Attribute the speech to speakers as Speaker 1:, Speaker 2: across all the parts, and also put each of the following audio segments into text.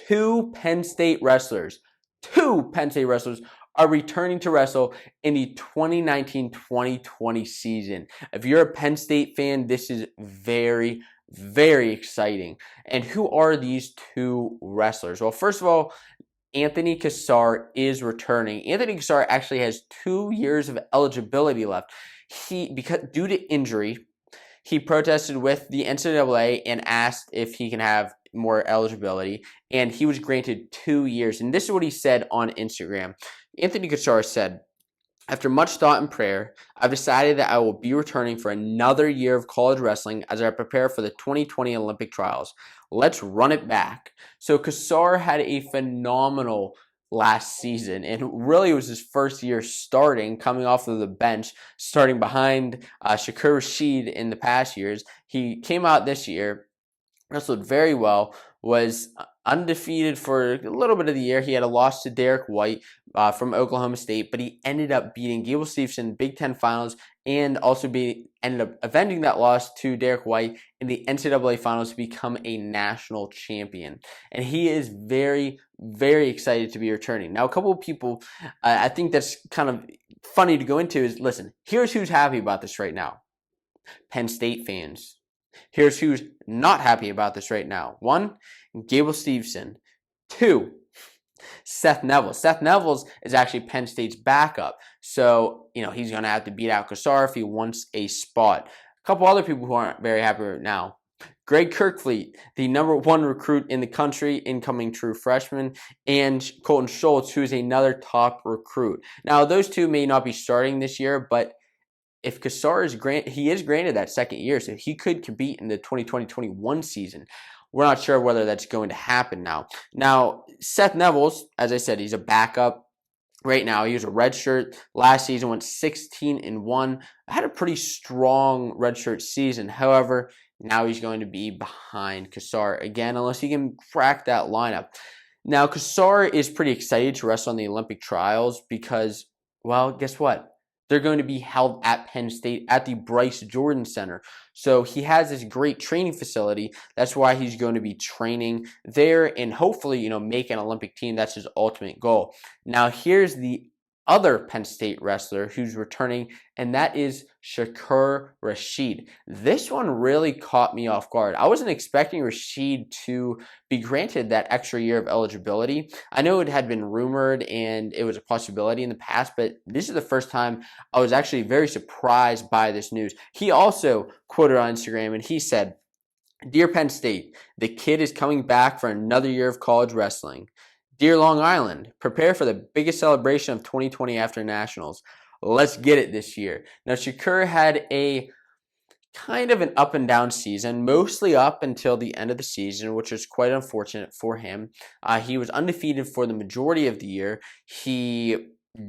Speaker 1: two Penn State wrestlers are returning to wrestle in the 2019-2020 season. If you're a Penn State fan, this is very, very exciting. And who are these two wrestlers? Well, first of all, Anthony Cassar is returning. Anthony Cassar actually has 2 years of eligibility left. Because due to injury, he protested with the NCAA and asked if he can have more eligibility, and he was granted 2 years. And this is what he said on Instagram. Anthony Cassar said, "After much thought and prayer, I've decided that I will be returning for another year of college wrestling as I prepare for the 2020 Olympic trials. Let's run it back." So Cassar had a phenomenal last season, and really it was his first year starting, coming off of the bench, starting behind Shakur Rasheed in the past years. He came out this year, wrestled very well, was undefeated for a little bit of the year. He had a loss to Derek White from Oklahoma State, but he ended up beating Gable Steveson in Big Ten Finals, and also ended up avenging that loss to Derek White in the NCAA Finals to become a national champion. And he is very, very excited to be returning. Now, a couple of people, I think that's kind of funny to go into is, listen, here's who's happy about this right now. Penn State fans. Here's who's not happy about this right now. 1, Gable Steveson. 2, Seth Nevels. Seth Nevels is actually Penn State's backup. So, he's going to have to beat out Cassar if he wants a spot. A couple other people who aren't very happy right now. Greg Kirkfleet, the #1 recruit in the country, incoming true freshman, and Colton Schultz, who is another top recruit. Now, those two may not be starting this year, but if Cassar is granted that second year, so he could compete in the 2020-21 season. We're not sure whether that's going to happen now. Now, Seth Nevels, as I said, he's a backup right now. He was a redshirt last season, went 16-1. Had a pretty strong redshirt season. However, now he's going to be behind Cassar again, unless he can crack that lineup. Now, Cassar is pretty excited to wrestle on the Olympic trials because, well, guess what? They're going to be held at Penn State at the Bryce Jordan Center. So he has this great training facility. That's why he's going to be training there and hopefully, make an Olympic team. That's his ultimate goal. Now, here's the other Penn State wrestler who's returning, and that is Shakur Rasheed. This one really caught me off guard. I wasn't expecting Rasheed to be granted that extra year of eligibility. I know it had been rumored and it was a possibility in the past, but this is the first time I was actually very surprised by this news. He also quoted on Instagram, and he said, "Dear Penn State, the kid is coming back for another year of college wrestling. Dear Long Island, prepare for the biggest celebration of 2020 after Nationals. Let's get it this year." Now, Shakur had a kind of an up and down season, mostly up until the end of the season, which was quite unfortunate for him. He was undefeated for the majority of the year. He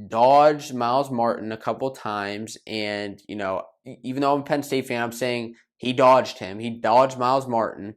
Speaker 1: dodged Miles Martin a couple times, and, even though I'm a Penn State fan, I'm saying he dodged him. He dodged Miles Martin.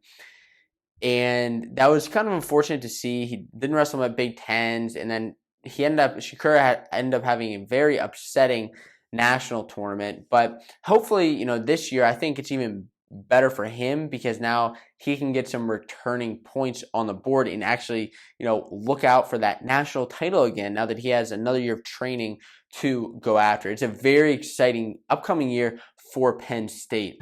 Speaker 1: And that was kind of unfortunate to see. He didn't wrestle him at Big Tens, and then Shakur ended up having a very upsetting national tournament. But hopefully, this year, I think it's even better for him because now he can get some returning points on the board and actually, look out for that national title again now that he has another year of training to go after. It's a very exciting upcoming year for Penn State.